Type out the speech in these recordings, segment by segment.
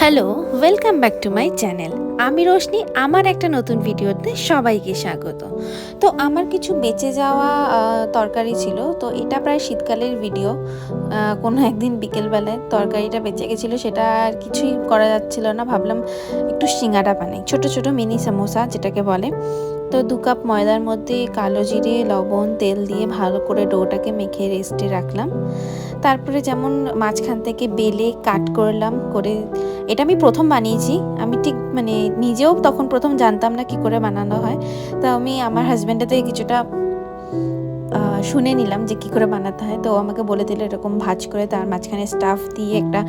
Hello, welcome back to my channel. আমি রোশনি, আমার একটা নতুন ভিডিওতে সবাইকে স্বাগত। তো আমার কিছু বেঁচে যাওয়া তরকারি ছিল, তো এটা প্রায় শীতকালের ভিডিও। কোনো একদিন বিকেলবেলায় তরকারিটা বেঁচে গেছিলো, সেটা আর কিছুই করা যাচ্ছিল না, ভাবলাম একটু সিঙ্গাড়া বানাই, ছোট ছোট মিনি সামোসা যেটাকে বলে। তো 2 কাপ ময়দার মধ্যে কালো জিরে, লবণ, তেল দিয়ে ভালো করে ডোটাকে মেখে রেস্টে রাখলাম। তারপরে যেমন মাঝখান থেকে বেলে কাট করলাম করে। এটা আমি প্রথম বানিয়েছি, আমি ঠিক মানে নিজেও তখন প্রথম জানতাম না কি করে বানানো হয়। তো আমি আমার হাজব্যান্ডের থেকে কিছুটা শুনে নিলাম যে কি করে বানাতে হয়। তো আমাকে বলে দিল এরকম ভাঁজ করে তার মাঝখানে স্টাফ দিয়ে একটা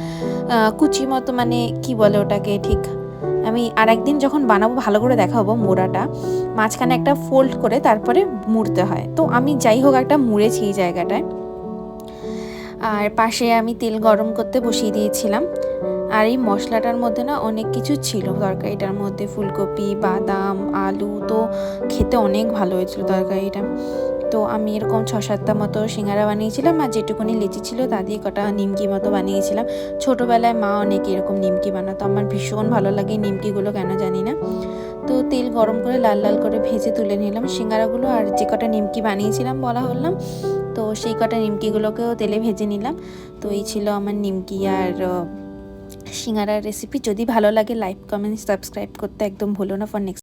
কুচি মতো, মানে কি বলে ওটাকে ঠিক, আমি আর একদিন যখন বানাবো ভালো করে দেখাবো। মোড়াটা মাঝখানে একটা ফোল্ড করে তারপরে মুড়তে হয়, তো আমি যাই হোক একটা মুড়েছি এই জায়গাটায়। আর পাশে আমি তেল গরম করতে বসিয়ে দিয়েছিলাম। আর এই মশলাটার মধ্যে না অনেক কিছু ছিল তরকারিটার মধ্যে, ফুলকপি, বাদাম, আলু, তো খেতে অনেক ভালো হয়েছিল তরকারিটা। তো আমি এরকম 6-7টা মতো সিঙ্গারা বানিয়েছিলাম, আর যেটুকুনি লেচি ছিল তা দিয়ে কটা নিমকি মতো বানিয়েছিলাম। ছোটোবেলায় মা অনেক এরকম নিমকি বানাতো, আমার ভীষণ ভালো লাগে নিমকিগুলো, কেন জানি না। তো তেল গরম করে লাল লাল করে ভেজে তুলে নিলাম সিঙ্গারাগুলো, আর যে কটা নিমকি বানিয়েছিলাম বলা হলাম, তো সেই কটা নিমকিগুলোকেও তেলে ভেজে নিলাম। তো এই ছিল আমার নিমকি আর সিঙ্গারার রেসিপি। যদি ভালো লাগে লাইক, কমেন্ট, সাবস্ক্রাইব করতে একদম ভুলো না। For next